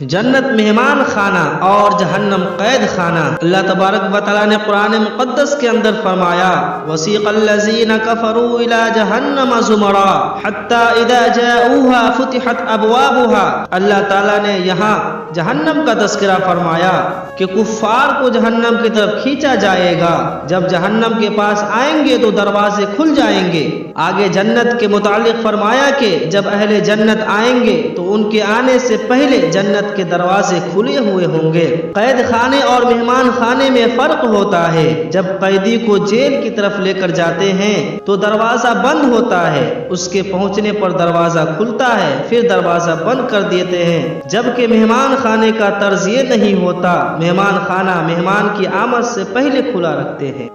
जन्नत मेहमान खाना और जहन्नम कैद खाना। अल्लाह तबारक व तआला ने कुरान मुक़द्दस के अंदर फरमाया, वसीक़ल्लज़ीना कफ़रू इला जहन्नम ज़ुमरा हत्ता इज़ा जाऊहा फ़ुतिहत अबवाबुहा। अल्लाह ताला ने यहाँ जहन्नम का तज़किरा फरमाया कि कुफ़ार को जहन्नम की तरफ खींचा जाएगा। जब जहन्नम के पास आएंगे तो दरवाजे खुल जाएंगे। आगे जन्नत के मुतालिक फरमाया कि जब अहले जन्नत आएंगे तो उनके आने से पहले जन्नत के दरवाजे खुले हुए होंगे। कैद खाने और मेहमान खाने में फर्क होता है। जब कैदी को जेल की तरफ लेकर जाते हैं तो दरवाजा बंद होता है, उसके पहुंचने पर दरवाजा खुलता है, फिर दरवाजा बंद कर देते हैं। जबकि मेहमान खाने का तर्ज ये नहीं होता, मेहमान खाना मेहमान की आमद से पहले खुला रखते हैं।